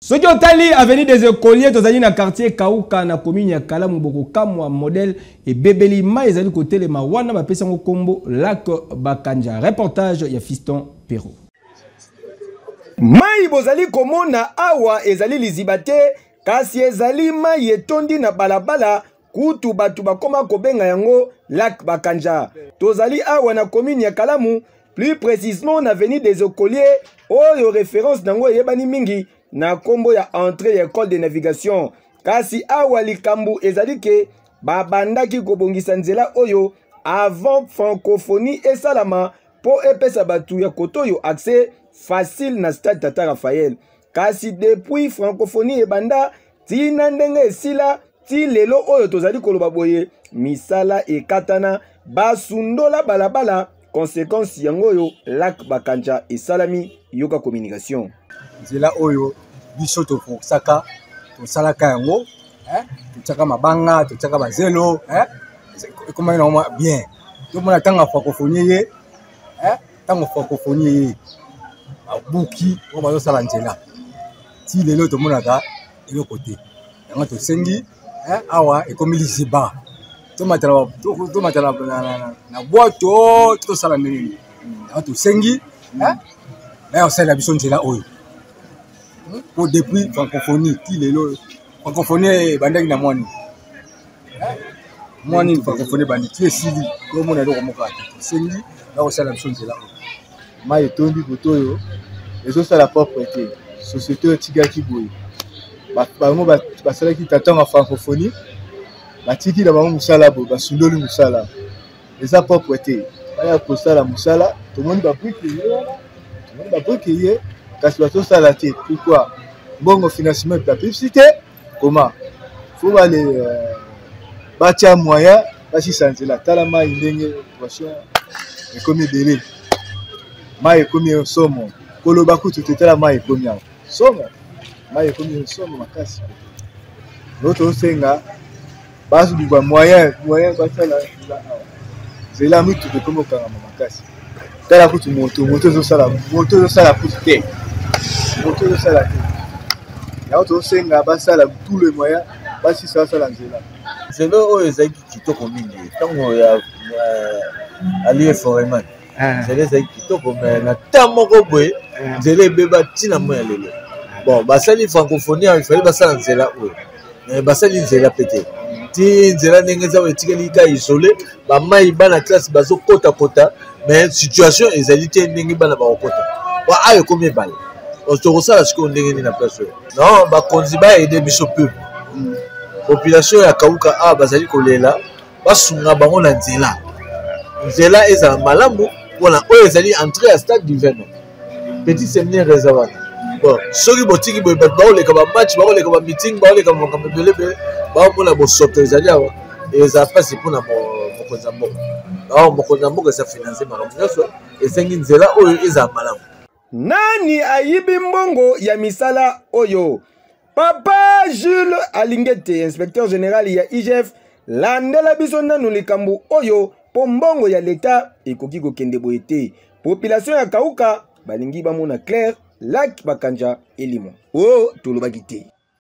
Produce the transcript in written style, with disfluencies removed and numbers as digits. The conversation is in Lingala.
Ce qui ont allé avenue des écoliers, dans le quartier Kauka, na commune ya Kalamu Bokokamwa modèle et Bebeli Ma, ils allaient côté les Mawana, ma pesa ngo combo lac Bakanja. Reportage ya Fiston Perro. Mai bozali komona awa ezali lizibate kasi ezali mai etondi na balabala kutu batu bakoma kobenga yango lac Bakanja. Tozali awa na commune ya Kalamu, plus précisément na avenue des écoliers, oyo référence nango yebani mingi na kombo ya entrée ya école de navigation. Kasi awa likambu ezali ke babandaki kobongisa nzela oyo avant francophonie et salama po epesa batu ya kotoyo accès facile na stade Tata Raphaël. Kasi depuis francophonie ebanda tina ndenge esila ti lelo oyo tozali koloba boye misala ekatana basundola balabala conséquence yango yo lac Bakanja esalami yoka communication. Nzela oyo biso to saka to salaka yango to tsaka mabanga to tsaka bazelo comment on bien to mona tanga francophonie ye tanga francophonie ye abuki o bazo sala nzela ti lelo to mona ka elo côté yango to sengi awa ekomi liziba to matala na boito to sala nini yango to sengi na on sala biso nzela oyo pour depuis francophonie qui les francophonie bandaki na mwani francophonie bandaki esili to mona eloko moko ata sengi na kosala biso nzela mai etondi koto oyo ezosala propreté société etikaki boye bango basalaki tatanga francophonie batiki na bango mosala boye basundoli mosala eza propreté baya kosala mosala tomoni babrike ye kasi bato sala te. Pourquoi? Bon financement de la publicité, comment? Faut aller bâtir moyen, parce que c'est la talama indenge prochain et comme délai. Ma et comme un somme, kolobaku tout était la ma et comme un somme, ma et comme un somme ma casse. L'autre senga, base du moyen bâtir la, c'est là où tout est comme au carrément ma casse. T'as la coûte moto de sala coûte té. Moto de sala té. Ya auto senga basala tous les moyens basi ça la nzela. C'est là où ezaki kitoko mingi. Tango ya ali foreman. C'est là ezaki kitoko mais na tamoko boye nzela beba tina moya lelo. Bon, basali francophonie il fallait basala nzela oyo. Mais basali nzela pété. Ti nzela ndenge za wetikeli ka isolé, ba mai bana classe bazo kota mais situation ezalité ndenge bana ba okota. Wa ayo combien balle? On se ressent ce qu'on ndenge na place. Non, ba konzi ba aider biso peuple. Population ya Kauka a bazali kolela, basunga bango na nzela. Nzela eza malamu, voilà, oyo ezali entrée à stade du Vernon. Petit séminaire réservé. Bon, soki botiki boye ba oleka ba match, ba oleka ba meeting, ba oleka ba belebe, ba mona bo soto ezali awa. Eza passe pour na mokonza mboka. Alors mokonza mboka sa financer makambo nyonso esengi nzela oyo eza malamu. Nani ayibi mbongo ya misala oyo? Papa Jules Alingete, inspecteur général ya IGF, landela biso nanu likambu oyo po mbongo ya l'État ekoki kokende boye te. Population ya Kauka balingi bamona clair lac Bakanja elimo. Oh, tolobaki te.